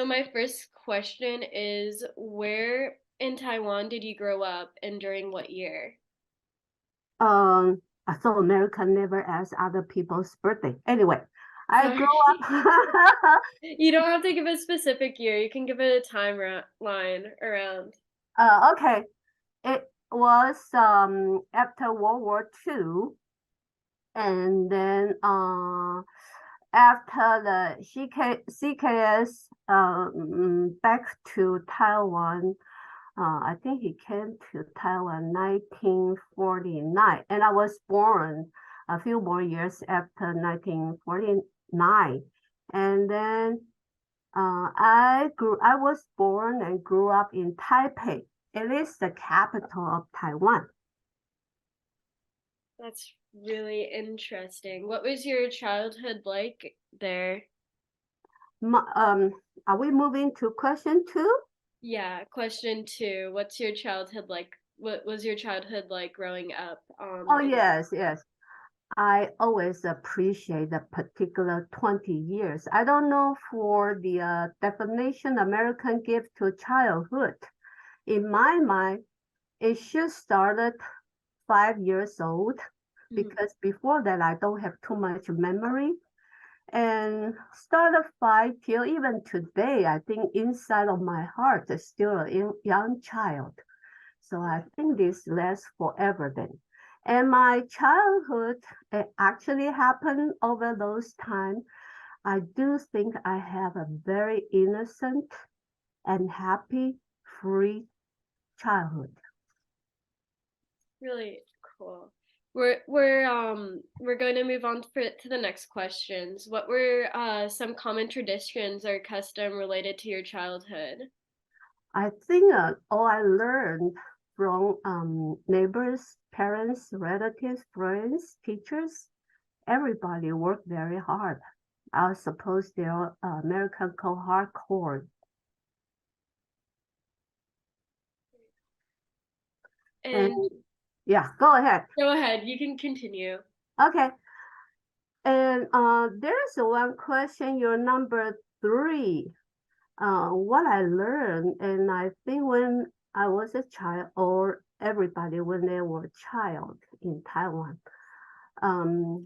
So my first question is, where in Taiwan did you grow up and during what year? Um, I thought America never asks other people's birthday. Anyway, I grew Sorry. up. You don't have to give a specific year. You can give it a line around. Okay, it was after World War II, and then after the CKS back to Taiwan. I think he came to Taiwan 1949, and I was born a few more years after 1949. And then I was born and grew up in Taipei. It is the capital of Taiwan. That's really interesting. What was your childhood like there? My, are we moving to question two? Yeah, question two. What's your childhood like? What was your childhood like growing up? Oh, yes, yes. I always appreciate the particular 20 years. I don't know for the definition American give to childhood. In my mind, it should started 5 years old Mhm. because before that I don't have too much memory. And started five till even today, I think inside of my heart is still a young child. So I think this lasts forever then. And my childhood, it actually happened over those times. I do think I have a very innocent and happy, free childhood. Really cool. We're going to move on to the next questions. What were some common traditions or custom related to your childhood? I think all I learned from neighbors, parents, relatives, friends, teachers, everybody worked very hard. I suppose they're American called hardcore. And And yeah, go ahead. go ahead, you can continue. Okay. And there's one question, your number three. What I learned, and I think when I was a child, or everybody when they were a child in Taiwan,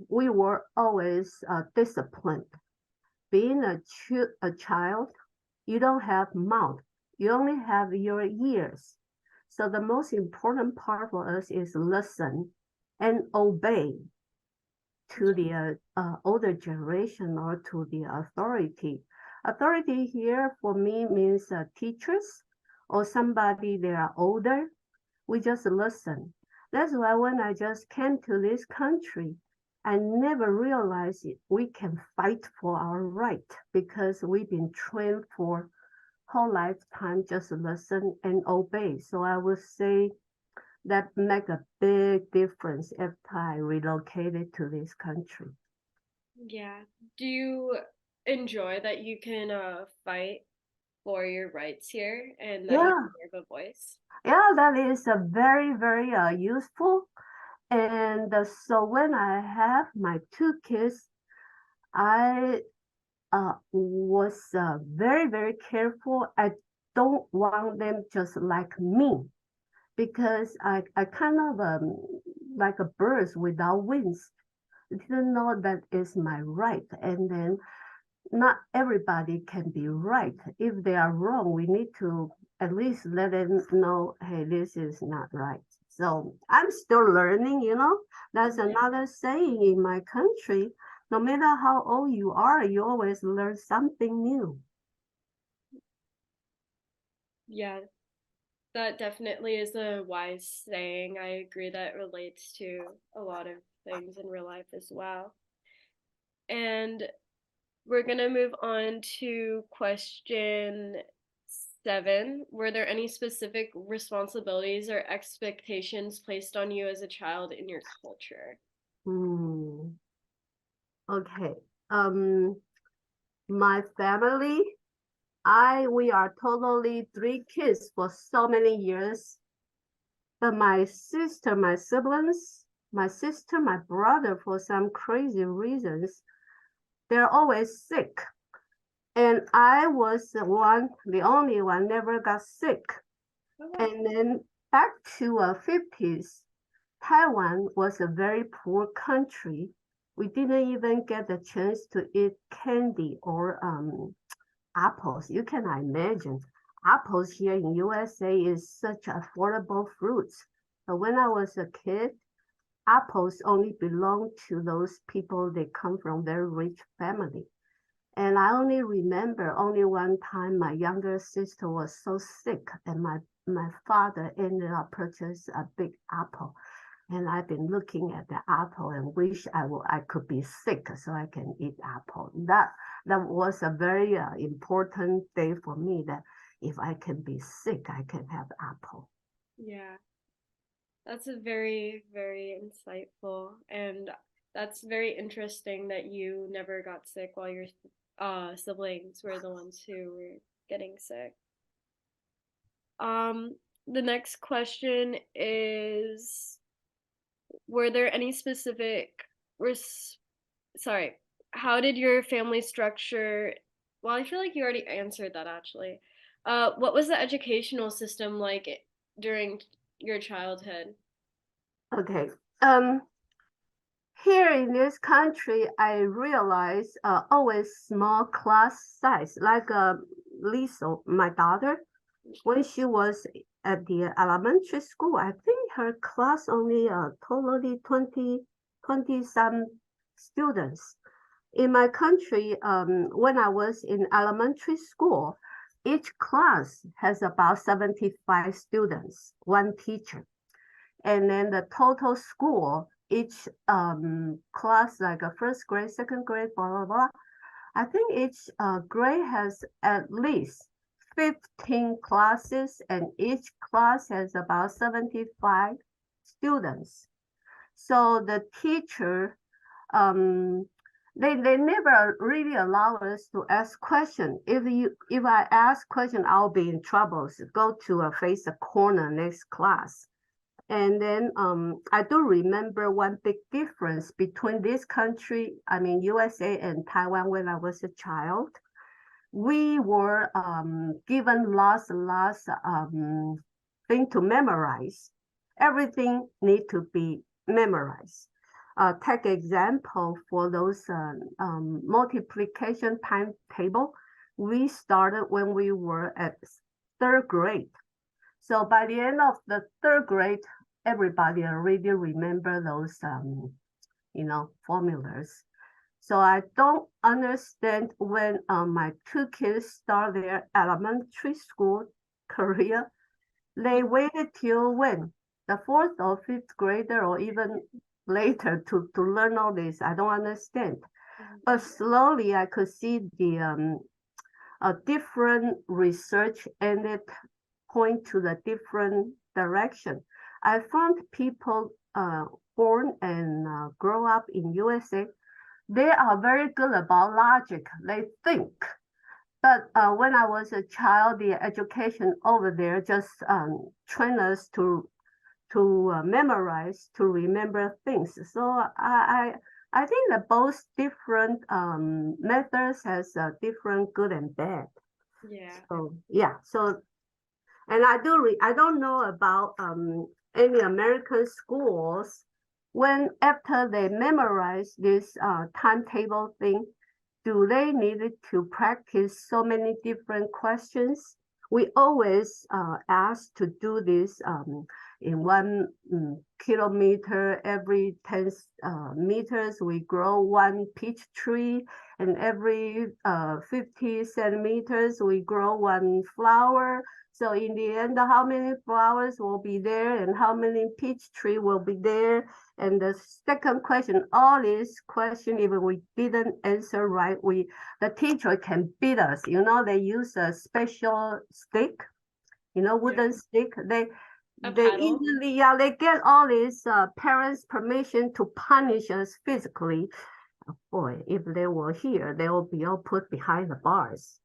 we were always disciplined. Being a child, you don't have mouth, you only have your ears. So the most important part for us is listen and obey to Yeah. the older generation or to the authority. Authority here for me means teachers or somebody that are older. We just listen. That's why when I just came to this country, I never realized we can fight for our right because we've been trained for whole lifetime just listen and obey. So I would say that make a big difference after I relocated to this country. Yeah. Do you enjoy that you can fight for your rights here and that you Yeah, deserve a voice? yeah, that is a very, very useful. And so when I have my two kids, I was very, very careful. I don't want them just like me because I kind of like a bird without wings. I didn't know that is my right. And then not everybody can be right. If they are wrong, we need to at least let them know, hey, this is not right. So I'm still learning, you know. That's Mhm. another saying in my country. No matter how old you are, you always learn something new. Yeah, that definitely is a wise saying. I agree that relates to a lot of things in real life as well. And we're going to move on to question seven. Were there any specific responsibilities or expectations placed on you as a child in your culture? Hmm. Okay. Um, my family, we are totally three kids for so many years. But my sister, my siblings, my sister, my brother, for some crazy reasons, they're always sick. And I was the only one, never got sick. Oh, wow. And then back to 50s, Taiwan was a very poor country. We didn't even get the chance to eat candy or apples. You cannot imagine. Apples here in USA is such affordable fruits. But when I was a kid, apples only belong to those people they come from very rich family. And I only remember only one time my younger sister was so sick and my father ended up purchasing a big apple. And I've been looking at the apple and wish I could be sick so I can eat apple. That was a very important day for me that if I can be sick, I can have apple. Yeah. That's a very, very insightful, and that's very interesting that you never got sick while your siblings were the ones who were getting sick. Um, the next question is, were there any specific res sorry, how did your family structure, well, I feel like you already answered that actually. What was the educational system like during your childhood? Okay. Um, Here in this country, I realize always small class size, like Lysa, my daughter, when she was at the elementary school, I think her class only totally 20 some students. In my country, when I was in elementary school, each class has about 75 students, one teacher. And then the total school, each class, like a first grade, second grade, blah, blah, blah. I think each grade has at least 15 classes, and each class has about 75 students. So the teacher, um, they never really allow us to ask questions. If I ask question, I'll be in trouble. So go to face a corner next class. And then I do remember one big difference between this country, I mean USA and Taiwan when I was a child. We were given lots and lots thing to memorize. Everything need to be memorized. Take example for those multiplication timetable. We started when we were at third grade. So by the end of the third grade, everybody already remember those, formulas. So I don't understand when my two kids start their elementary school career, they waited till when? The fourth or fifth grader or even later to learn all this. I don't understand. But slowly I could see the different research and it point to the different direction. I found people born and grow up in USA, they are very good about logic. They think. But when I was a child, the education over there just train us to memorize, to remember things. So I think that both different methods has different good and bad. Yeah. So yeah, so and I don't know about any American schools when after they memorize this timetable thing, do they need to practice so many different questions? We always ask to do this in 1 kilometer, every 10 meters, we grow one peach tree, and every 50 centimeters, we grow one flower. So in the end, how many flowers will be there and how many peach tree will be there? And the second question, all these questions, if we didn't answer right, the teacher can beat us. You know, they use a special stick, wooden stick. A They paddle. easily, yeah, they get all these parents' permission to punish us physically. Boy, if they were here, they will be all put behind the bars.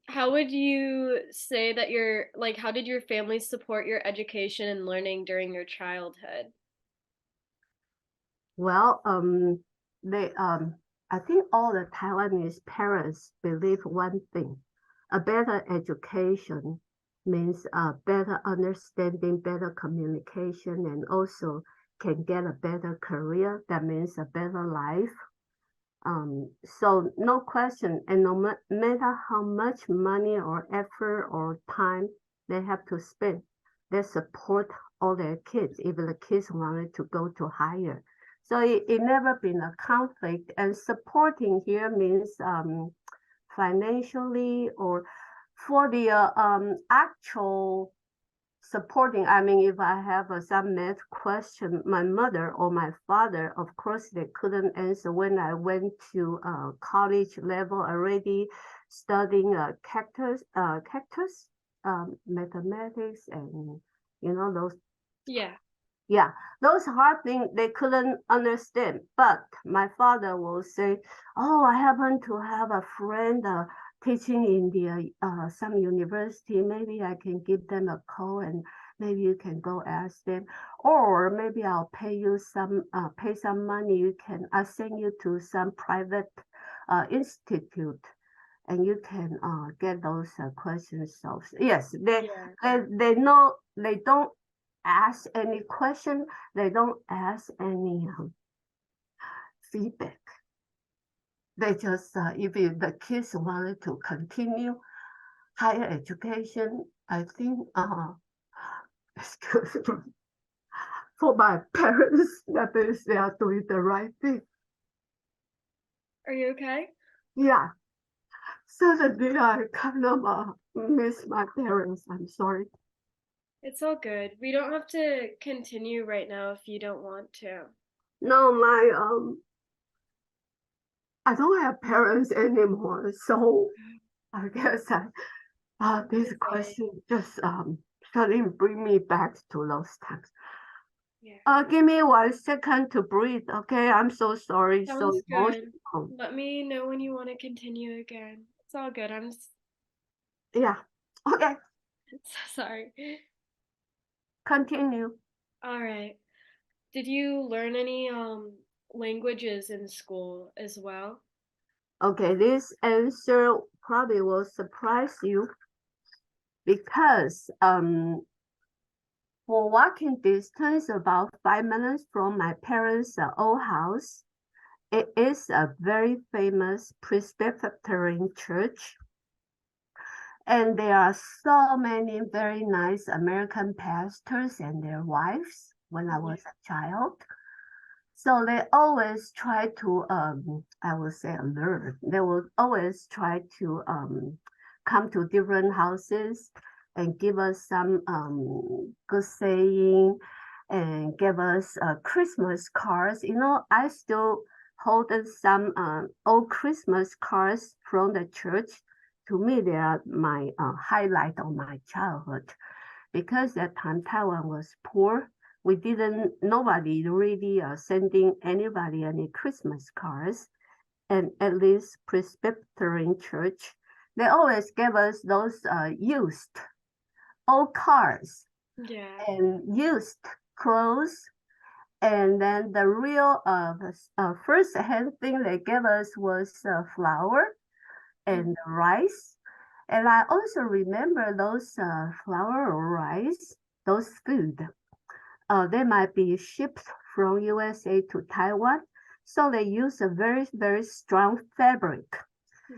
How would you say that how did your family support your education and learning during your childhood? Well, I think all the Taiwanese parents believe one thing: a better education means a better understanding, better communication, and also can get a better career. That means a better life. So no question, and no matter how much money or effort or time they have to spend, they support all their kids, even the kids wanted to go to higher. So it never been a conflict, and supporting here means financially or for the actual supporting. I mean, if I have some math question, my mother or my father, of course, they couldn't answer when I went to college level already studying cactus, mathematics, and those. Yeah. Yeah, those hard things they couldn't understand. But my father will say, "Oh, I happen to have a friend teaching in the some university. Maybe I can give them a call and maybe you can go ask them, or maybe I'll pay some money. I send you to some private institute." And you can get those questions solved. Yes, Yeah. they know they don't ask any question. They don't ask any feedback. They just if the kids wanted to continue higher education, I think excuse me, for my parents, that is they are doing the right thing. Are you okay? Yeah. Suddenly I kind of miss my parents. I'm sorry. It's all good. We don't have to continue right now if you don't want to. No, I don't have parents anymore, so I guess this Okay. question just suddenly bring me back to those times. Yeah. Give me 1 second to breathe, okay? I'm so sorry, so Sounds good. emotional. Let me know when you want to continue again. It's all good. I'm Yeah, okay, so sorry. continue. All right. Did you learn any languages in school as well? Okay, this answer probably will surprise you because for walking distance about 5 minutes from my parents' old house, it is a very famous Presbyterian church, and there are so many very nice American pastors and their wives when I Yeah. was a child. So they always try to, I would say, alert. They will always try to come to different houses and give us some good saying and give us Christmas cards. I still hold some old Christmas cards from the church. To me, they are my highlight of my childhood because that time Taiwan was poor. We didn't, nobody really sending anybody any Christmas cards. And at least Presbyterian Church, they always gave us those used old cars Yeah. and used clothes. And then the real first hand thing they gave us was flour and rice. And I also remember those flour or rice, those food. They might be shipped from USA to Taiwan. So they use a very, very strong fabric.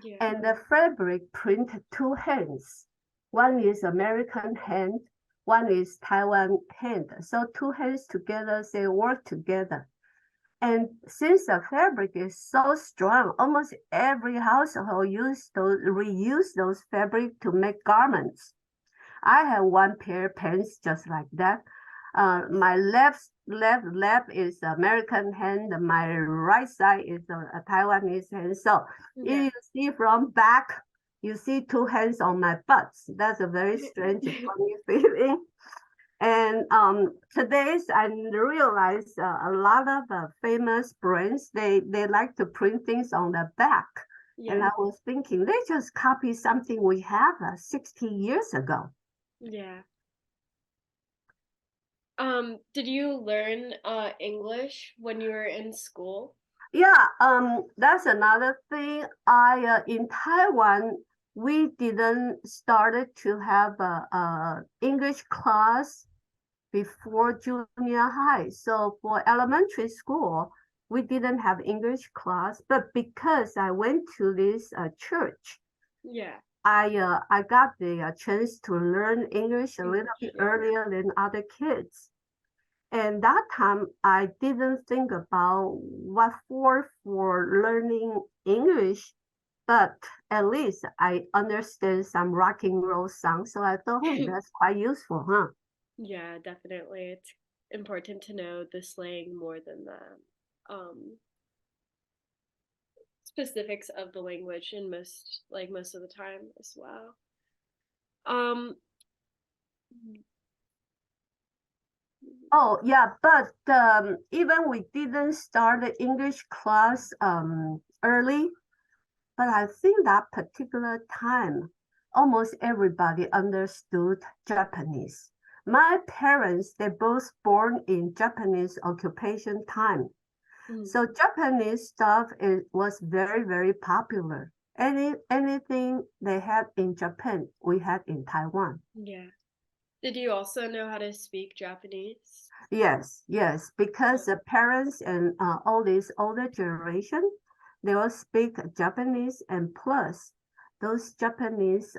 Yeah. And the fabric print two hands. One is American hand, one is Taiwan hand. So two hands together, they work together. And since the fabric is so strong, almost every household reuse those fabric to make garments. I have one pair of pants just like that. My left is American hand. My right side is a Taiwanese hand. So if Yeah. you see from back, you see two hands on my butt. That's a very strange, funny feeling. And today's I realize a lot of famous brands they like to print things on the back. And Yeah. I was thinking they just copy something we have 60 years ago. Yeah. Did you learn English when you were in school? Yeah, that's another thing. I in Taiwan, we didn't started to have a English class before junior high. So for elementary school, we didn't have English class, but because I went to this church, Yeah. I got the chance to learn English a little English, bit yeah. earlier than other kids. And that time I didn't think about what for learning English, but at least I understand some rock and roll songs. So I thought, oh, that's quite useful, huh? Yeah, definitely. It's important to know the slang more than the specifics of the language in most of the time as well. Um, Oh, yeah, but even we didn't start the English class early, but I think that particular time, almost everybody understood Japanese. My parents, they both born in Japanese occupation time. mm, So Japanese stuff was very, very popular. Anything they had in Japan, we had in Taiwan. yeah. Did you also know how to speak Japanese? Yes, yes, because the parents and all this older generation, they will speak Japanese, and plus those Japanese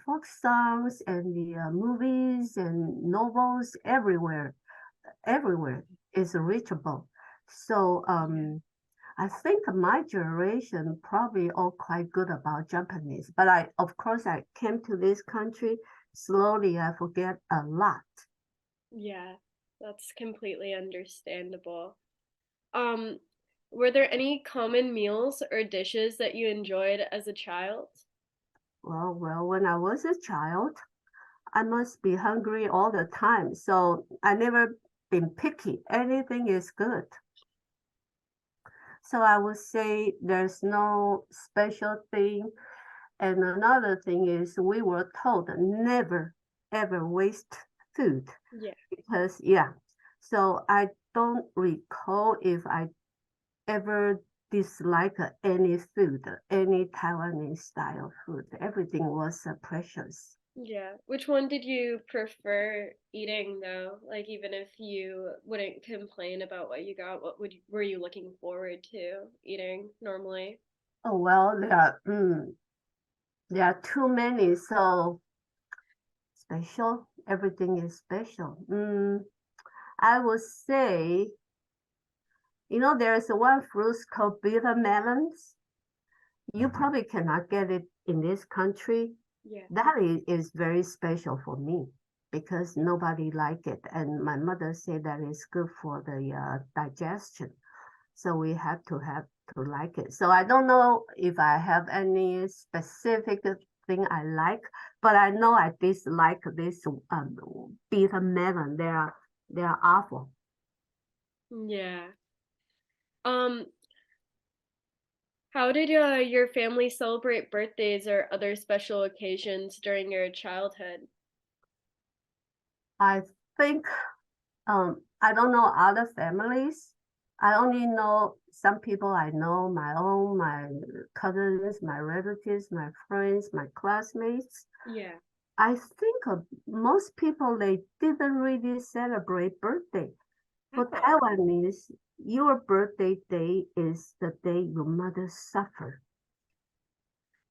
folk songs and the movies and novels everywhere is reachable. So Yeah. I think my generation probably all quite good about Japanese, but of course, I came to this country slowly. I forget a lot. Yeah, that's completely understandable. Um, were there any common meals or dishes that you enjoyed as a child? Well, when I was a child, I must be hungry all the time. So I never been picky. Anything is good. So I would say there's no special thing. And another thing is we were told never ever waste food Yeah. because yeah. So I don't recall if I ever dislike any food, any Taiwanese style food. Everything was precious. Yeah. Which one did you prefer eating though? Like even if you wouldn't complain about what you got, were you looking forward to eating normally? Oh well, there are too many, so special. Everything is special. I would say, there is one fruit called bitter melons. You probably cannot get it in this country. Yeah. That is very special for me because nobody like it, and my mother said that it's good for the digestion. So we have to like it. So I don't know if I have any specific thing I like, but I know I dislike this bitter melon. They are awful. Yeah. Um, how did your family celebrate birthdays or other special occasions during your childhood? I think I don't know other families. I only know some people I know, my cousins, my relatives, my friends, my classmates. Yeah. I think most people they didn't really celebrate birthday. For Oh, Taiwanese, your birthday day is the day your mother suffered.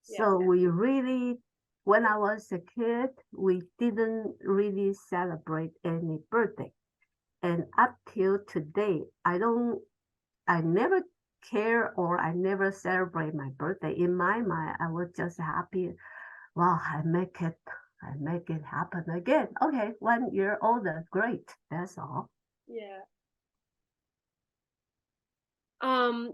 yeah. So we really, when I was a kid, we didn't really celebrate any birthday. And up till today, I never care or I never celebrate my birthday. In my mind, I was just happy. Wow, I make it happen again. Okay, 1 year older, great. That's all. Yeah. Um,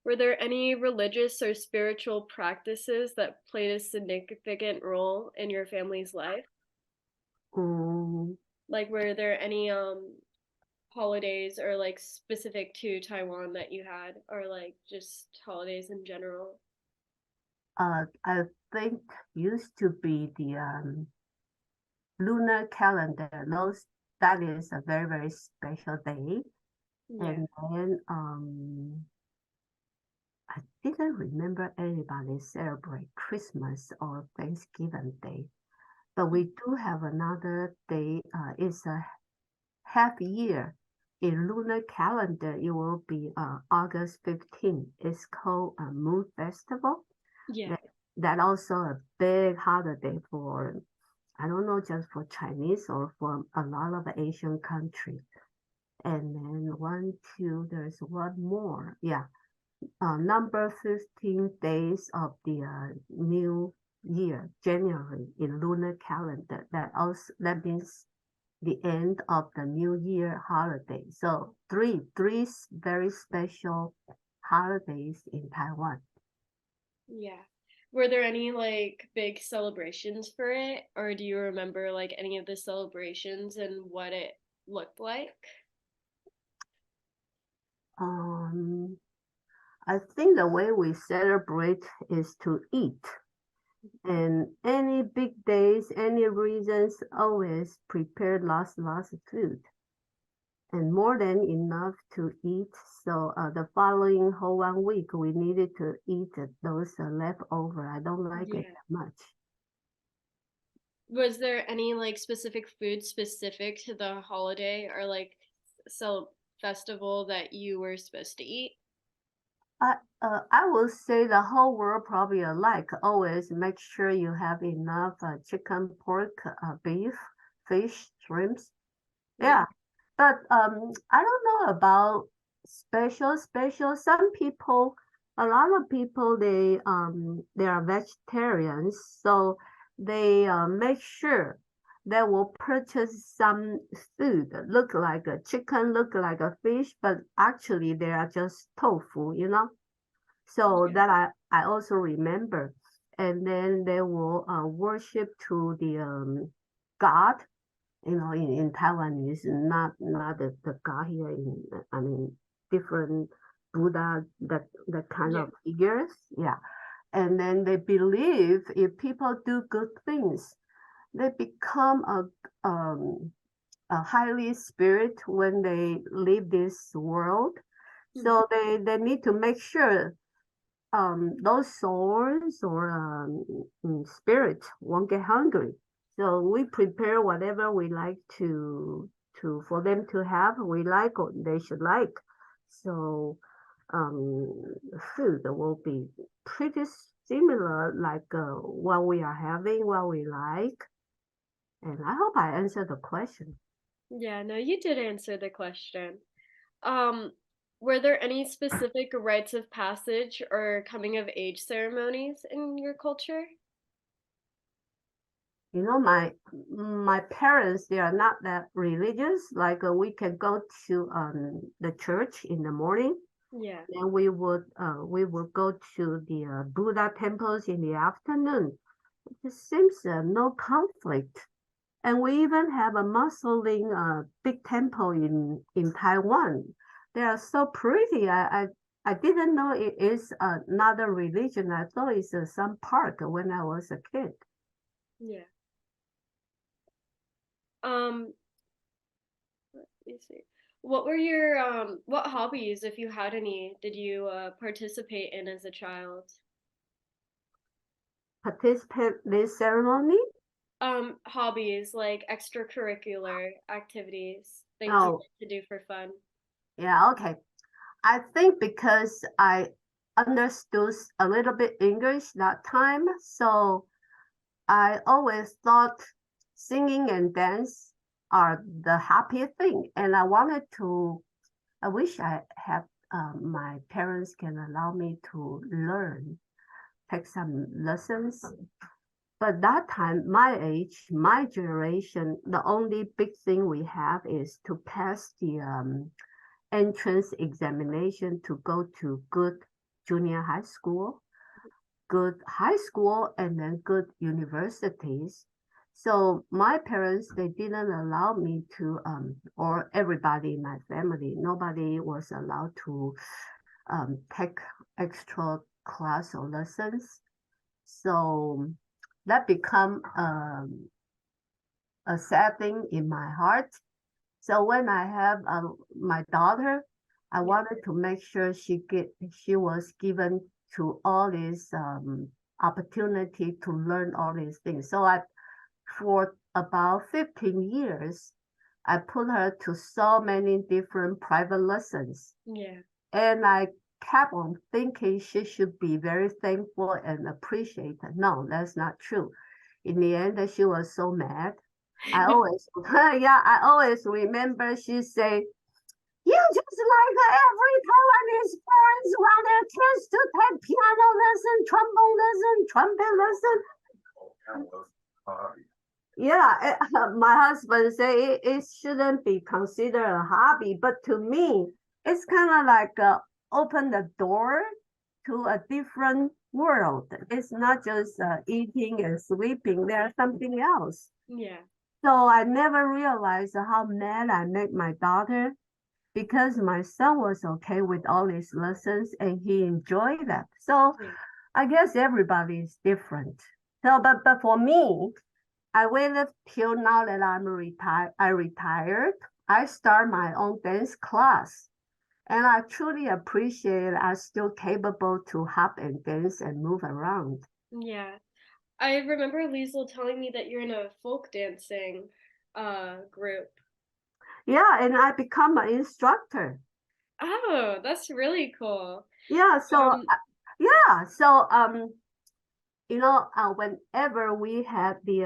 were there any religious or spiritual practices that played a significant role in your family's life? Mm, Like, were there any holidays or like specific to Taiwan that you had, or like just holidays in general? I think used to be lunar calendar. That is a very, very special day. Yeah. And then I didn't remember anybody celebrate Christmas or Thanksgiving Day, but we do have another day. It's a half year. In lunar calendar, it will be August 15th. It's called a Moon Festival. Yeah. That, that also a big holiday for, I don't know, just for Chinese or for a lot of Asian countries. And then there's one more. Yeah, number 15 days of the new year, January in lunar calendar. That means the end of the New Year holiday. So three very special holidays in Taiwan. Yeah. Were there any like big celebrations for it, or do you remember like any of the celebrations and what it looked like? Um, I think the way we celebrate is to eat. And any big days, any reasons, always prepare lots of food and more than enough to eat. So the following whole 1 week, we needed to eat those leftover. I don't like it Yeah. that much. Was there any like specific food specific to the holiday or like festival that you were supposed to eat? I will say the whole world probably alike. Always make sure you have enough chicken, pork, beef, fish, shrimps. Yeah. Yeah, but I don't know about special. Some people, a lot of people, they are vegetarians, so they make sure they will purchase some food look like a chicken, look like a fish, but actually they are just tofu. So Yeah. that I also remember. And then they will worship to the God. In Taiwan is not the God here I mean different Buddha that kind Yeah. of figures. Yeah. And then they believe if people do good things, they become a highly spirit when they leave this world. Mhm. So they need to make sure those souls or spirits won't get hungry. So we prepare whatever we like to for them to have. We like or they should like. So um, food will be pretty similar like what we are having, what we like. And I hope I answered the question. Yeah, no, you did answer the question. Um, were there any specific rites of passage or coming of age ceremonies in your culture? My parents, they are not that religious. Like we can go to the church in the morning, Yeah. then we would go to the Buddha temples in the afternoon. It seems no conflict. And we even have a mausoleum, big temple in Taiwan. They are so pretty. I didn't know it is another religion. I thought it's some park when I was a kid. Yeah. Um, let me see. What hobbies, if you had any, did you participate in as a child? Participate this ceremony? Hobbies like extracurricular activities, things you Oh, like to do for fun. yeah, okay. I think because I understood a little bit English that time, so I always thought singing and dance are the happy thing, and I wish I had my parents can allow me to take some lessons. But that time, my age, my generation, the only big thing we have is to pass the entrance examination to go to good junior high school, good high school, and then good universities. So my parents, they didn't allow me to, or everybody in my family, nobody was allowed to take extra class or lessons. So that become a sad thing in my heart. So when I have my daughter, I Yeah. wanted to make sure she was given to all these opportunity to learn all these things. So for about 15 years, I put her to so many different private lessons. Yeah. And I kept on thinking she should be very thankful and appreciated. No, that's not true. In the end, she was so mad. I always, yeah, I always remember she said, "You just like every Taiwanese parents want their kids to take piano lesson, trombone lesson, trumpet lesson." Yeah, my husband say it shouldn't be considered a hobby, but to me, it's kind of like open the door to a different world. It's not just eating and sleeping. There's something else. Yeah. So I never realized how mad I made my daughter because my son was okay with all these lessons and he enjoyed that. So Yeah. I guess everybody is different. So, but for me, I waited till now that I retired. I start my own dance class, and I truly appreciate I'm still capable to hop and dance and move around. Yeah. I remember Liesl telling me that you're in a folk dancing group. Yeah, and I become an instructor. Oh, that's really cool. Yeah, so Um, yeah, so whenever we have the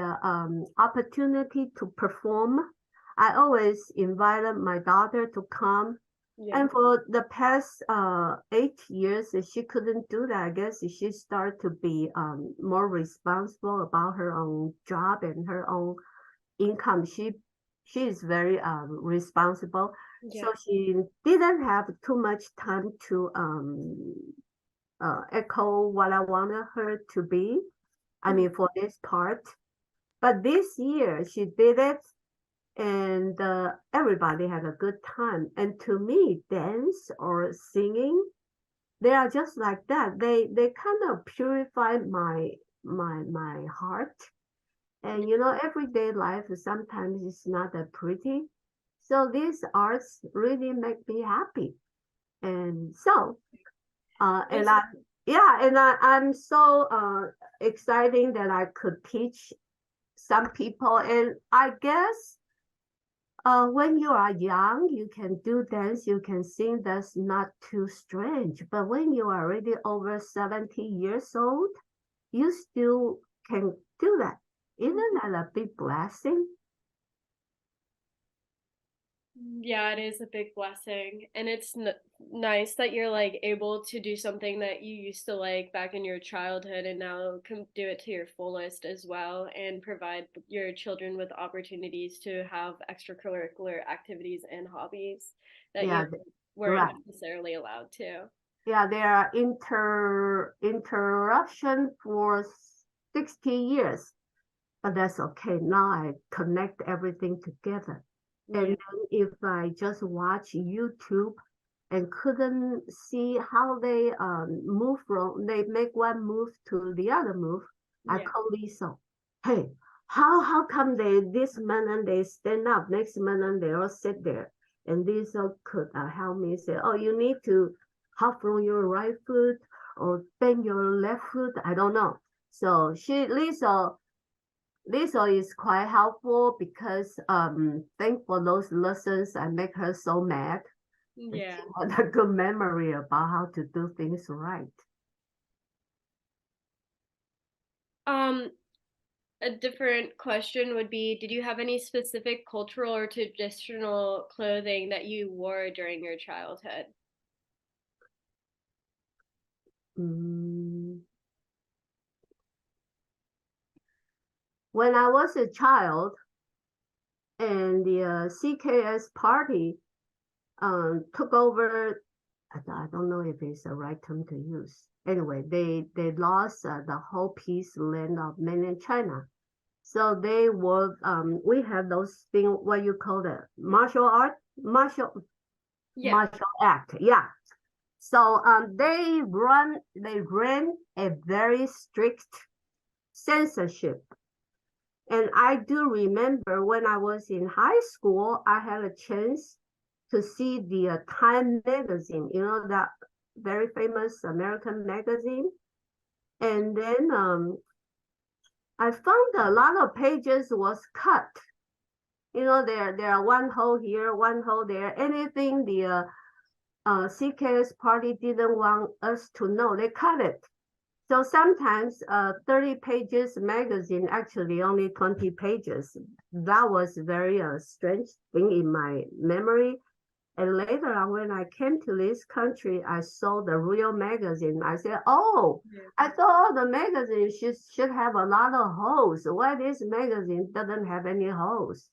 opportunity to perform, I always invited my daughter to come. yeah. And for the past 8 years, she couldn't do that. I guess she started to be more responsible about her own job and her own income. She is very responsible, so Yeah. she didn't have too much time to echo what I wanted her to be. I Mhm. mean, for this part. But this year she did it, and everybody had a good time. And to me, dance or singing, they are just like that. They kind of purify my heart. And everyday life sometimes is not that pretty. So these arts really make me happy. And so, and It's I, yeah, and I'm so exciting that I could teach some people. And I guess when you are young, you can do dance, you can sing. That's not too strange. But when you are already over 70 years old, you still can do that. Isn't that a big blessing? Yeah, it is a big blessing, and it's nice that you're like able to do something that you used to like back in your childhood and now can do it to your fullest as well and provide your children with opportunities to have extracurricular activities and hobbies that you Yeah, weren't right. necessarily allowed to. Yeah, there are interruption for 60 years, but that's okay. Now I connect everything together. And Yeah. then if I just watch YouTube and couldn't see how they move from, they make one move to the other move, I Yeah. call Lisa. Hey, how come they this minute they stand up, next minute they all sit there? And Lisa could help me say, oh, you need to hop from your right foot or bend your left foot. I don't know. So Lisa is quite helpful because thank for those lessons. I make her so mad. And Yeah. she had a good memory about how to do things right. Um, a different question would be, did you have any specific cultural or traditional clothing that you wore during your childhood? Mm. When I was a child and the CKS party took over, I don't know if it's the right term to use. Anyway, they lost the whole piece land of mainland China. So we have those things, what you call it, Yeah. martial act. Yeah. So they ran a very strict censorship. And I do remember when I was in high school, I had a chance to see the Time magazine, you know, that very famous American magazine. And then I found a lot of pages was cut. You know, there are one hole here, one hole there. Anything the CKS party didn't want us to know, they cut it. So sometimes 30 pages magazine, actually only 20 pages. That was very strange thing in my memory. And later on, when I came to this country, I saw the real magazine. I said, oh, I thought all the magazines should have a lot of holes. Why this magazine doesn't have any holes?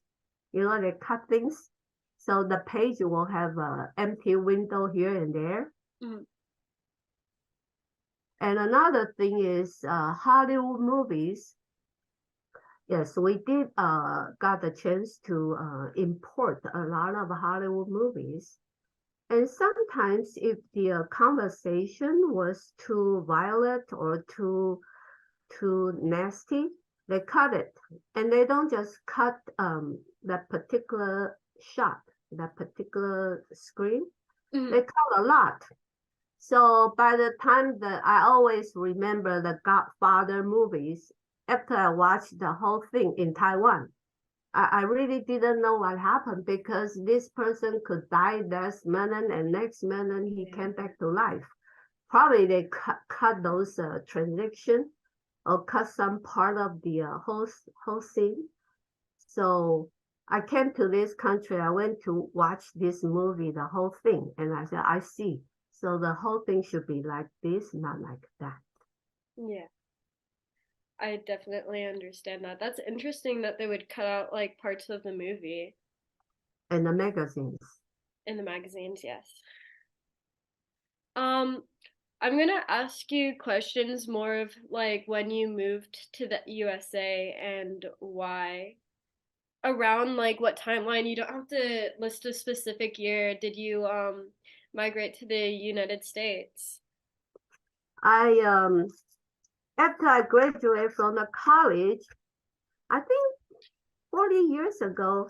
You know, they cut things. So the page will have an empty window here and there. Mm-hmm. And another thing is Hollywood movies. Yes, we did got the chance to import a lot of Hollywood movies. And sometimes if the conversation was too violent or too nasty, they cut it. And they don't just cut that particular shot, that particular screen. Mm-hmm. They cut a lot. So by the time that I always remember the Godfather movies, after I watched the whole thing in Taiwan, I really didn't know what happened because this person could die this minute and next minute he came back to life. Probably they cut those transaction or cut some part of the whole scene. So I came to this country. I went to watch this movie, the whole thing, and I said, I see. So the whole thing should be like this, not like that. Yeah. I definitely understand that. That's interesting that they would cut out like parts of the movie. And the magazines. In the magazines, yes. Um, I'm gonna ask you questions more of like when you moved to the USA and why. Around like what timeline? You don't have to list a specific year. Did you migrate to the United States? I after I graduated from the college, I think 40 years ago,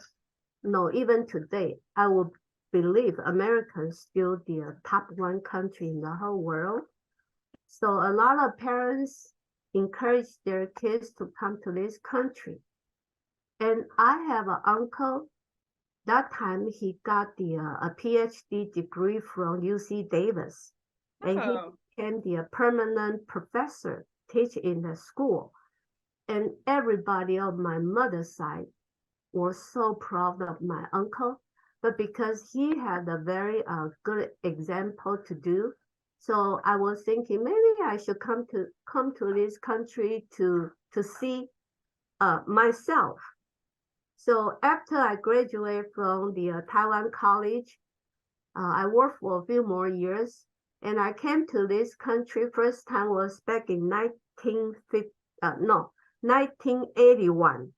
no, even today, I would believe America is still the top one country in the whole world. So a lot of parents encourage their kids to come to this country. And I have an uncle. That time he got a PhD degree from UC Davis, and he Oh, became the permanent professor, teach in the school. And everybody on my mother's side was so proud of my uncle, but because he had a very good example to do, so I was thinking maybe I should come to this country to see myself. So after I graduated from the Taiwan College, I worked for a few more years, and I came to this country. First time was back in 1981.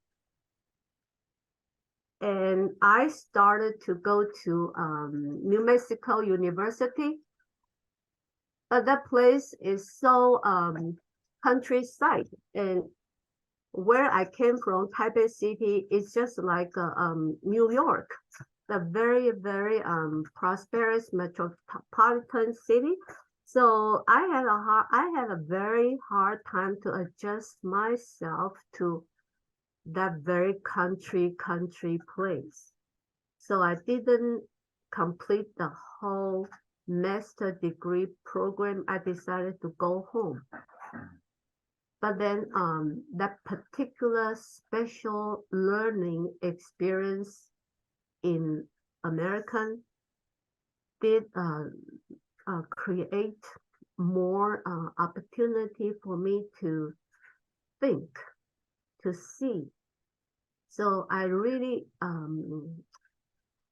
And I started to go to New Mexico University. But that place is so countryside, and where I came from, Taipei City, is just like New York, a very, very prosperous metropolitan city. So I had a very hard time to adjust myself to that very country place. So I didn't complete the whole master degree program. I decided to go home. But then that particular special learning experience in American did create more opportunity for me to think, to see. So I really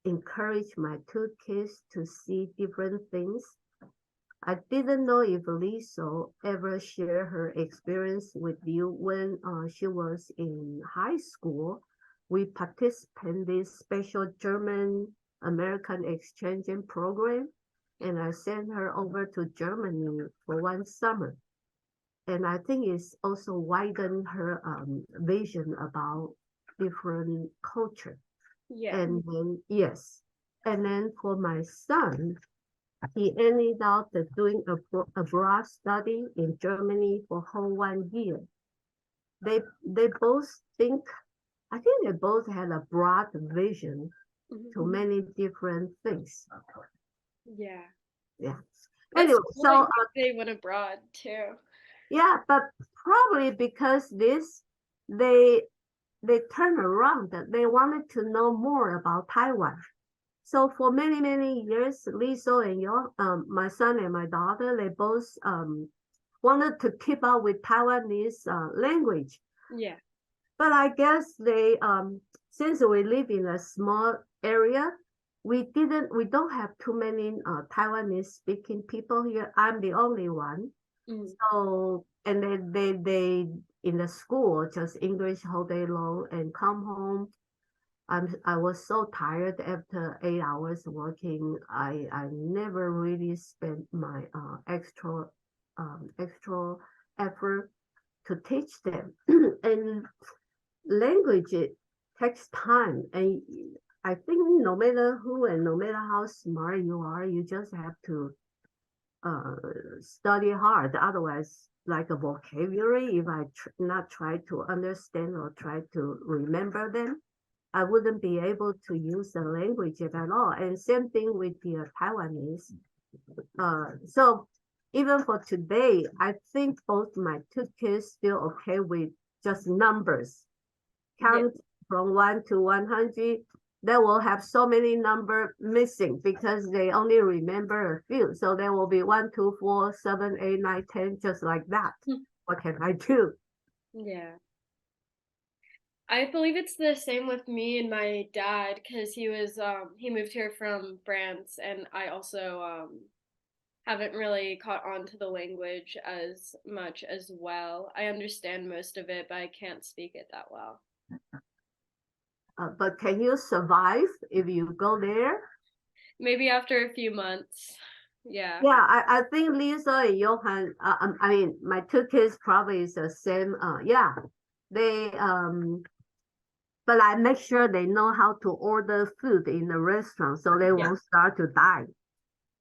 encourage my two kids to see different things. I didn't know if Lysa ever shared her experience with you when she was in high school. We participated in this special German American exchange program, and I sent her over to Germany for one summer. and I think it's also widened her vision about different culture. Yeah. And then yes, and then for my son, he ended up doing a abroad study in Germany for whole 1 year. They both think, I think they both had a broad vision to Mhm. many different things. Yeah. Yeah. That's Anyway, cool so that they went abroad too. yeah, but probably because this, they they turned around that they wanted to know more about Taiwan. So for many, many years, Lysa and my son and my daughter, they both wanted to keep up with Taiwanese language. Yeah. But I guess they, since we live in a small area, we don't have too many Taiwanese speaking people here. I'm the only one. Mm. So, and they in the school, just English whole day long and come home. I was so tired after 8 hours working. I never really spent my extra effort to teach them. And language, it takes time, and I think no matter who and no matter how smart you are, you just have to uh, study hard. Otherwise, like a vocabulary, if I not try to understand or try to remember them, I wouldn't be able to use the language at all. And same thing with the Taiwanese. So even for today, I think both my two kids still okay with just numbers. Yeah. Count from 1 to 100. They will have so many number missing because they only remember a few. So there will be 1, 2, 4, 7, 8, 9, 10, just like that. What can I do? Yeah. I believe it's the same with me and my dad because he moved here from France, and I also haven't really caught on to the language as much as well. I understand most of it, but I can't speak it that well. But can you survive if you go there? Maybe after a few months. Yeah. Yeah, I think Lysa and Johan, I mean, my two kids probably is the same. Yeah, they, but I make sure they know how to order food in the restaurant so they Yeah. won't start to die.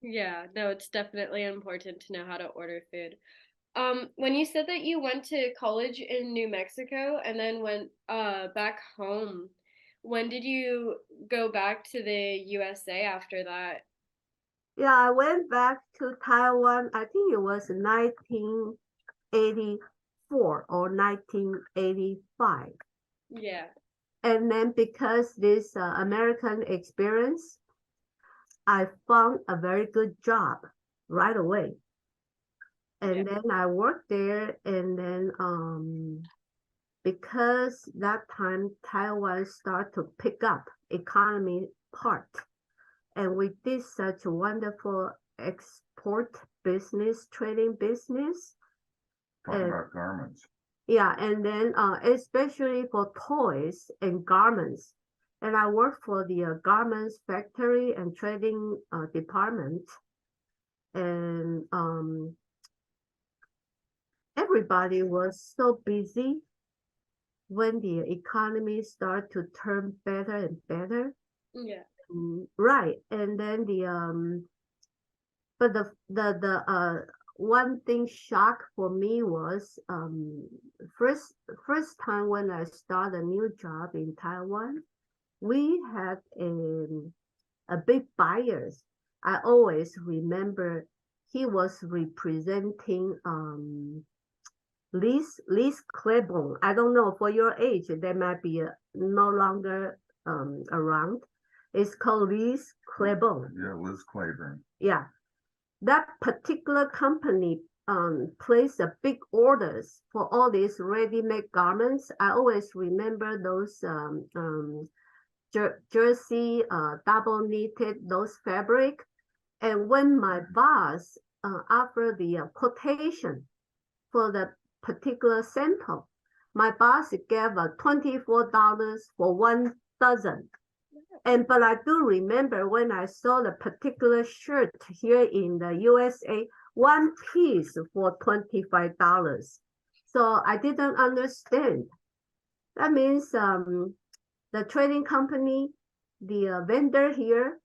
Yeah. No, it's definitely important to know how to order food. When you said that you went to college in New Mexico and then went back home, when did you go back to the USA after that? Yeah, I went back to Taiwan, I think it was 1984 or 1985. Yeah. And then because this American experience, I found a very good job right away. Yeah. And then I worked there, and then because that time Taiwan started to pick up economy part, and we did such a wonderful export business, trading business. Talking about garments. Yeah, and then especially for toys and garments. And I worked for the garments factory and trading department. And everybody was so busy when the economy started to turn better and better. Yeah. Right. And then but the one thing shock for me was first time when I start a new job in Taiwan, we had a big buyers. I always remember he was representing Liz Claiborne. I don't know for your age, they might be no longer around. It's called Liz Claiborne. Yeah, Liz Claiborne. Yeah, that particular company placed a big orders for all these ready-made garments. I always remember those jersey, double knitted, those fabric. And when my boss offered the quotation for the particular sample, my boss gave $24 for 1 dozen. And but I do remember when I saw the particular shirt here in the USA one piece for $25. So I didn't understand. That means the trading company, the vendor here,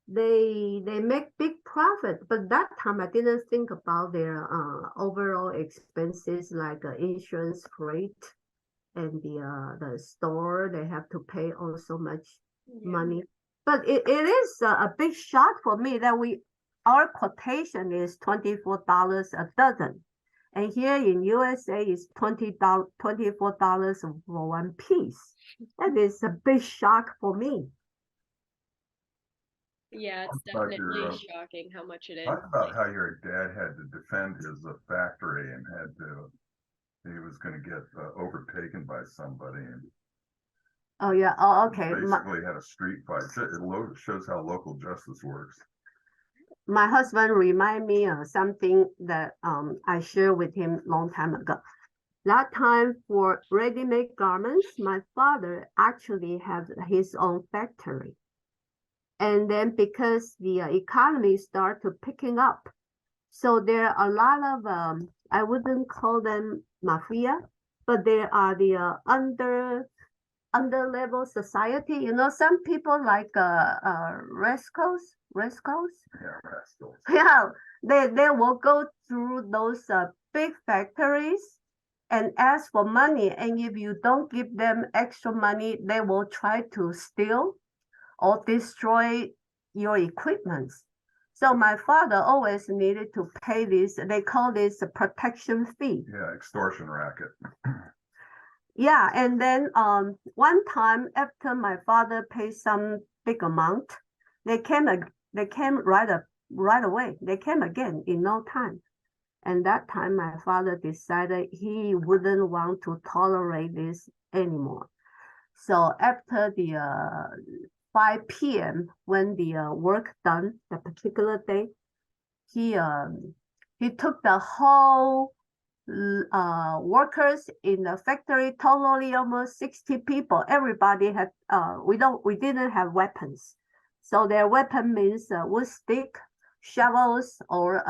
they make big profit. But that time I didn't think about their overall expenses like insurance, freight, and the store. They have to pay so much money. But it is a big shock for me that our quotation is $24 a dozen. And here in USA is $24 for one piece. That is a big shock for me. Yeah, it's Talk about definitely your, shocking how much it is. talk about how your dad had to defend his factory and he was going to get overtaken by somebody and Oh yeah. Oh, okay. basically had a street fight. It shows how local justice works. My husband remind me of something that I shared with him long time ago. That time for ready-made garments, my father actually had his own factory. And then because the economy started picking up, so there are a lot of, I wouldn't call them mafia, but there are the under-level society. You know, some people like rascals. Yeah, rascals. Yeah, they will go through those big factories and ask for money. And if you don't give them extra money, they will try to steal or destroy your equipment. So my father always needed to pay this. They call this a protection fee. Yeah, extortion racket. Yeah, and then one time after my father paid some big amount, they came right away. They came again in no time. And that time my father decided he wouldn't want to tolerate this anymore. So after the 5 p.m. when the work done, the particular day, he took the whole workers in the factory, totally almost 60 people. Everybody had we didn't have weapons, so their weapon means wood stick, shovels, or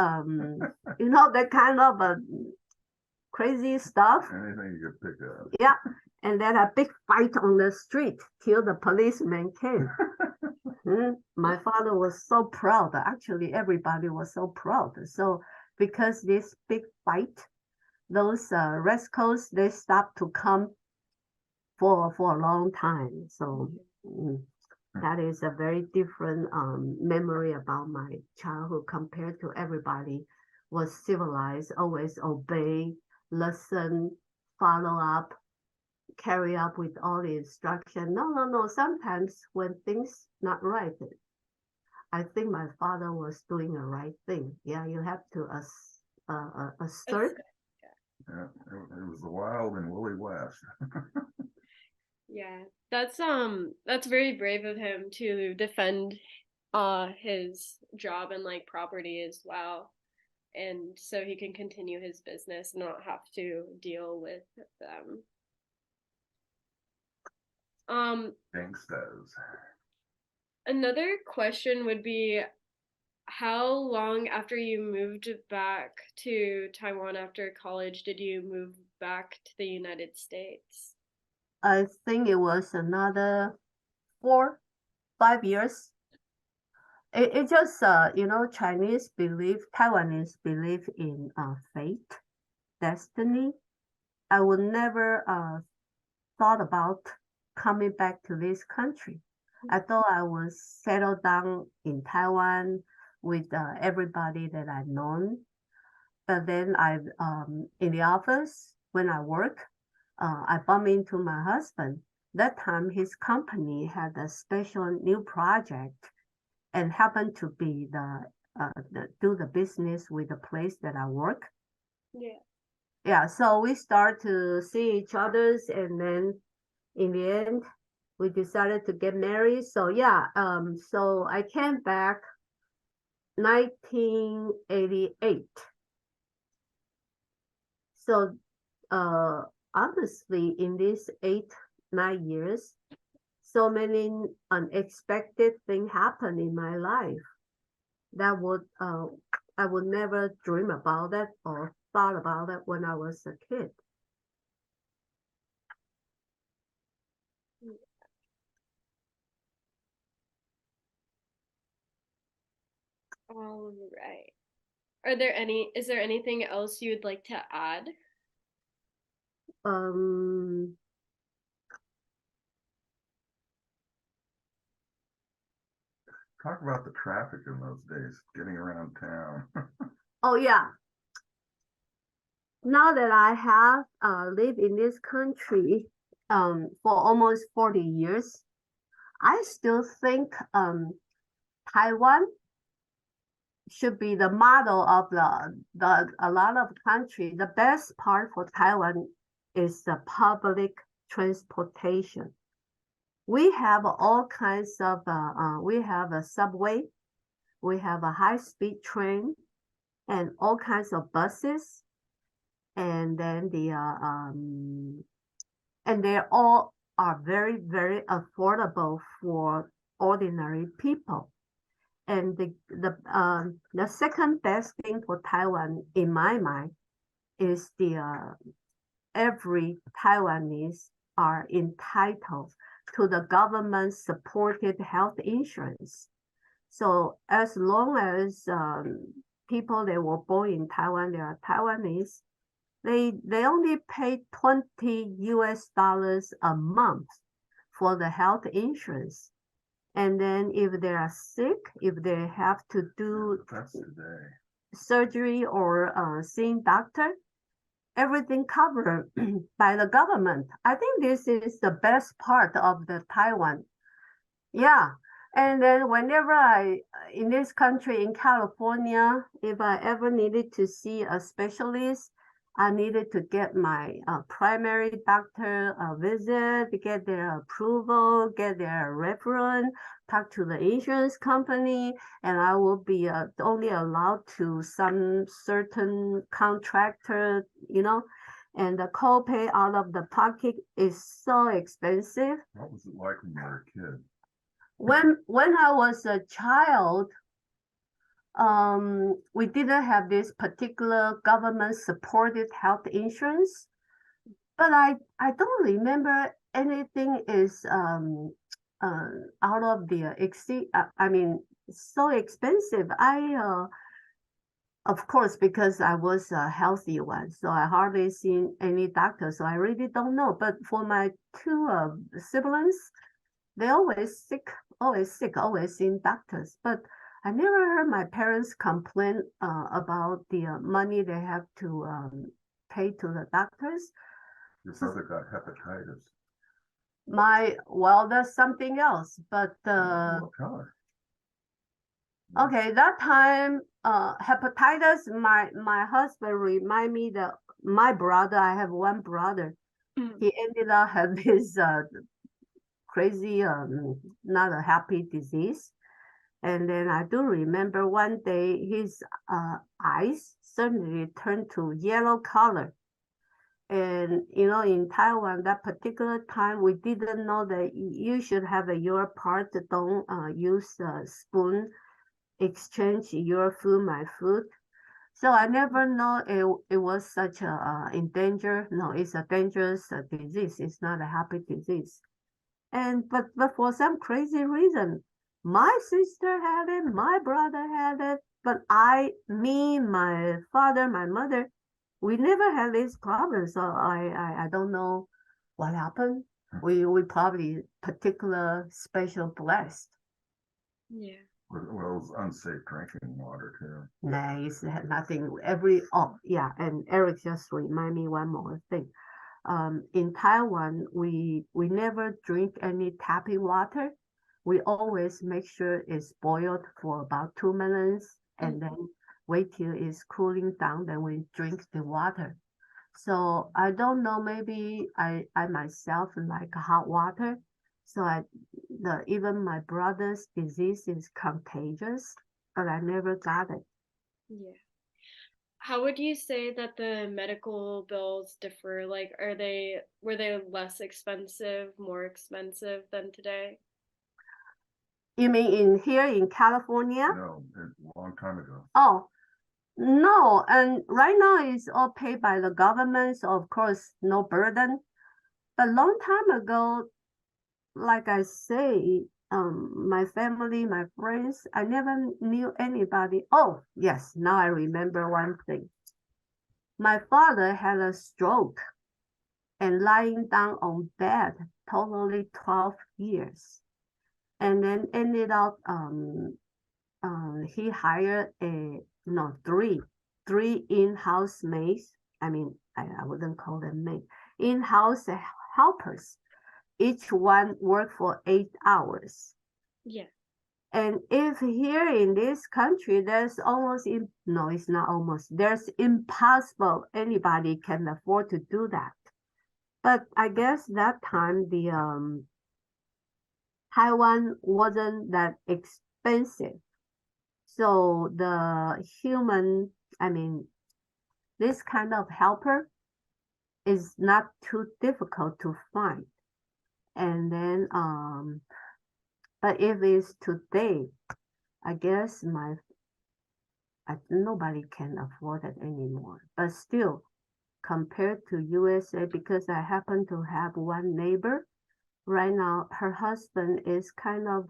you know, that kind of crazy stuff. Anything you could pick up. Yeah, and then a big fight on the street till the policeman came. My father was so proud. Actually, everybody was so proud. So because this big fight, those rascals, they stopped to come for a long time. So that is a very different memory about my childhood compared to everybody was civilized, always obey, listen, follow up, carry up with all the instruction. No. Sometimes when things not right, I think my father was doing the right thing. Yeah, you have to assert. Yeah, it was the wild and woolly west. Yeah, that's very brave of him to defend his job and like property as well, and so he can continue his business and not have to deal with them. Gangsters. Another question would be, how long after you moved back to Taiwan after college did you move back to the United States? I think it was another 4-5 years. It just you know, Chinese believe, Taiwanese believe in fate, destiny. I would never thought about coming back to this country. I thought I would settle down in Taiwan with everybody that I've known. But then in the office when I work, I bumped into my husband. That time his company had a special new project and happened to be do the business with the place that I work. Yeah. Yeah, so we start to see each other's, and then in the end, we decided to get married. So yeah, so I came back 1988. So honestly, in these 8-9 years, so many unexpected things happened in my life that would I would never dream about that or thought about it when I was a kid. All right. Is there anything else you'd like to add? Um, Talk about the traffic in those days, getting around town. oh yeah. Now that I have lived in this country for almost 40 years, I still think Taiwan should be the model of the a lot of countries. The best part for Taiwan is the public transportation. We have all kinds of we have a subway, we have a high-speed train, and all kinds of buses, and then and they all are very, very affordable for ordinary people. And the second best thing for Taiwan, in my mind, is every Taiwanese are entitled to the government-supported health insurance. So as long as people that were born in Taiwan, they are Taiwanese, they only pay $20 a month for the health insurance. And then if they are sick, if they have to do surgery or seeing doctor, everything covered by the government. I think this is the best part of the Taiwan. Yeah. And then whenever in this country, in California, if I ever needed to see a specialist, I needed to get my primary doctor visit, get their approval, get their reference, talk to the insurance company, and I will be only allowed to some certain contractor, and the copay out of the pocket is so expensive. What was it like when you were a kid? When I was a child, we didn't have this particular government supported health insurance, but I don't remember anything is out of the I mean, so expensive. Of course, because I was a healthy one, so I hardly seen any doctor, so I really don't know. But for my two siblings, they always sick, always seeing doctors. But I never heard my parents complain about the money they have to pay to the doctors. Your brother got hepatitis. Well, that's something else. But Well, tell her. okay, that time hepatitis. My husband remind me that my brother. I have one brother. He ended up have this crazy, not a happy disease. And then I do remember one day his eyes suddenly turned to yellow color. And in Taiwan, that particular time, we didn't know that you should have your part. Don't use a spoon, exchange your food, my food. So I never know it was such a in danger. No, it's a dangerous disease. It's not a happy disease. But for some crazy reason, my sister had it, my brother had it, but me, my father, my mother, we never had this problem. So I don't know what happened. We probably particular special blessed. Yeah. Well, it was unsafe drinking water too. Nah, it's had nothing. Yeah, and Eric just remind me one more thing. In Taiwan, we never drink any tapping water. We always make sure it's boiled for about 2 minutes and then wait till it's cooling down, then we drink the water. So I don't know, maybe I myself like hot water. So even my brother's disease is contagious, but I never got it. Yeah. How would you say that the medical bills differ? Like, were they less expensive, more expensive than today? You mean here in California? No, a long time ago. Oh, No, and right now it's all paid by the government, so of course no burden. But long time ago, like I say, my family, my friends, I never knew anybody. Oh, yes, now I remember one thing. My father had a stroke and lying down on bed totally 12 years. And then ended up he hired three in-house maids. I mean, I wouldn't call them maids, in-house helpers. Each one worked for 8 hours. Yeah. And if here in this country, there's almost, no, it's not almost, there's impossible anybody can afford to do that. But I guess that time the Taiwan wasn't that expensive. So the human, I mean, this kind of helper is not too difficult to find. And then, but if it's today, I guess nobody can afford it anymore. But still, compared to USA, because I happen to have one neighbor right now, her husband is kind of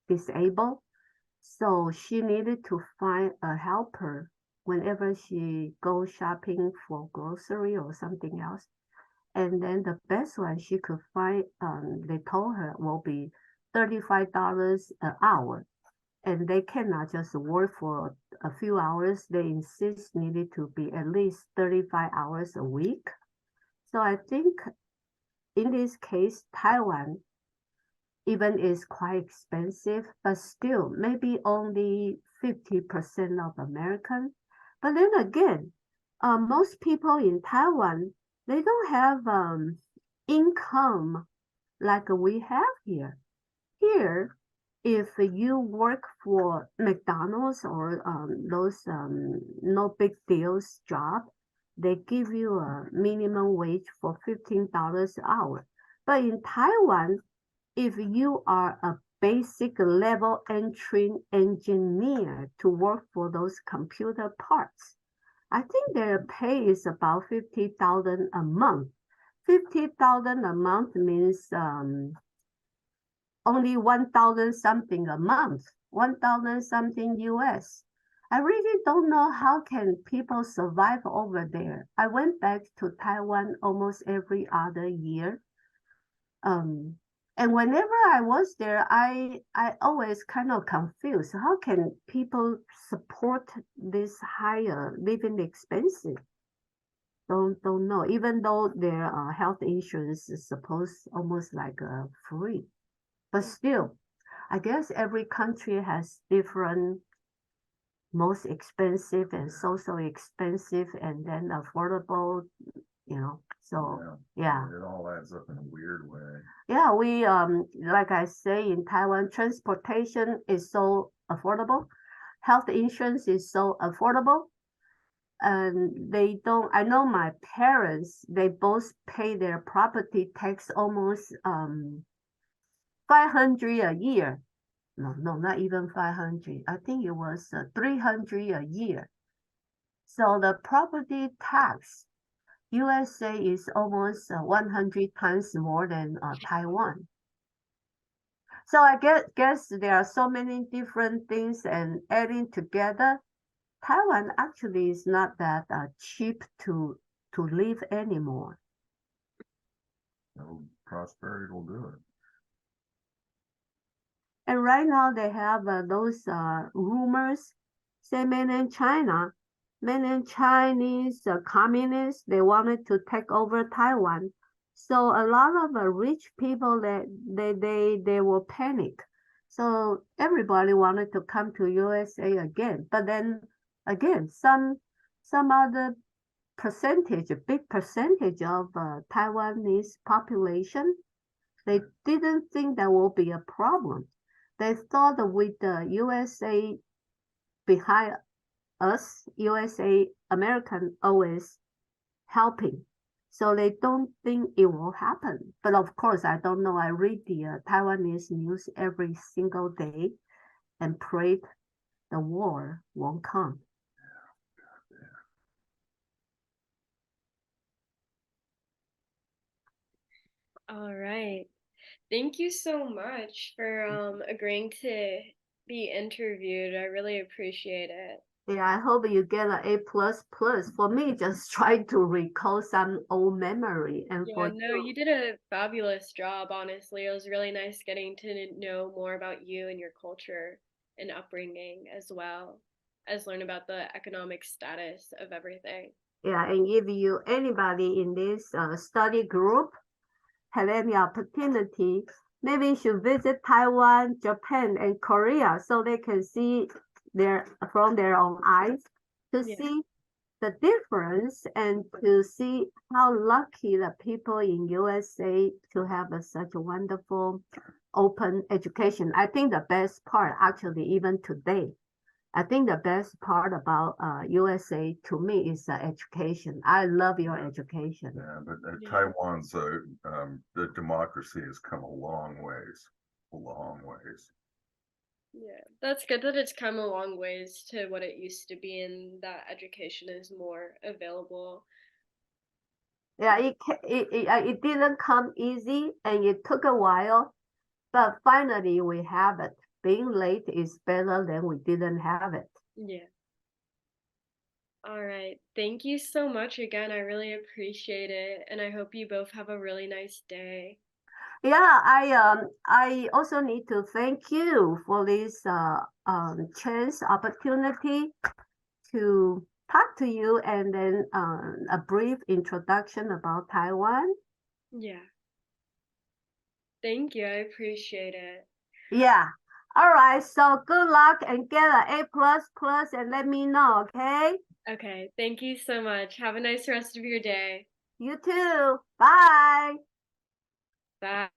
disabled. So she needed to find a helper whenever she goes shopping for grocery or something else. And then the best one she could find, they told her will be $35 an hour. And they cannot just work for a few hours. They insist needed to be at least 35 hours a week. So I think in this case, Taiwan even is quite expensive, but still maybe only 50% of American. But then again, most people in Taiwan, they don't have income like we have here. Here, if you work for McDonald's or those no big deals job, they give you a minimum wage for $15 an hour. But in Taiwan, if you are a basic level entry engineer to work for those computer parts, I think their pay is about 50,000 a month. 50,000 a month means only 1,000 something a month, 1,000 something US. I really don't know how can people survive over there. I went back to Taiwan almost every other year. And whenever I was there, I always kind of confused. How can people support this higher living expenses? Don't know. Even though their health insurance is supposed almost like free, but still, I guess every country has different most expensive and so expensive and then affordable, so yeah. It all adds up in a weird way. Yeah, we like I say in Taiwan, transportation is so affordable, health insurance is so affordable, and they don't. I know my parents, they both pay their property tax almost 500 a year. No, not even 500. I think it was 300 a year. So the property tax, USA is almost 100 times more than Taiwan. So I guess there are so many different things, and adding together, Taiwan actually is not that cheap to live anymore. So prosperity will do it. And right now they have those rumors, say mainland Chinese communists, they wanted to take over Taiwan. So a lot of rich people they will panic. So everybody wanted to come to USA again. But then again, some other percentage, a big percentage of Taiwanese population, they didn't think that will be a problem. They thought that with the USA behind us, USA, American always helping. So they don't think it will happen. But of course, I don't know. I read the Taiwanese news every single day and prayed the war won't come. All right. Thank you so much for agreeing to be interviewed. I really appreciate it. Yeah, I hope you get an A plus plus. For me, just try to recall some old memory, and Yeah, for no, you, you did a fabulous job, honestly. It was really nice getting to know more about you and your culture and upbringing as well as learn about the economic status of everything. yeah, and if you anybody in this study group have any opportunity, maybe you should visit Taiwan, Japan, and Korea so they can see their from their own eyes to Yeah. see the difference and to see how lucky the people in USA to have such a wonderful open education. I think the best part actually even today, I think the best part about USA to me is education. I love your education. Yeah, but Yeah. Taiwan's the democracy has come a long ways, a long ways. Yeah, that's good that it's come a long ways to what it used to be and that education is more available. Yeah, it didn't come easy and it took a while, but finally we have it. Being late is better than we didn't have it. Yeah. All right. Thank you so much again. I really appreciate it. And I hope you both have a really nice day. Yeah, I also need to thank you for this chance opportunity to talk to you and then a brief introduction about Taiwan. Yeah. Thank you. I appreciate it. Yeah. All right. So good luck and get an A plus plus and let me know, okay? Okay. Thank you so much. Have a nice rest of your day. You too. Bye. Bye.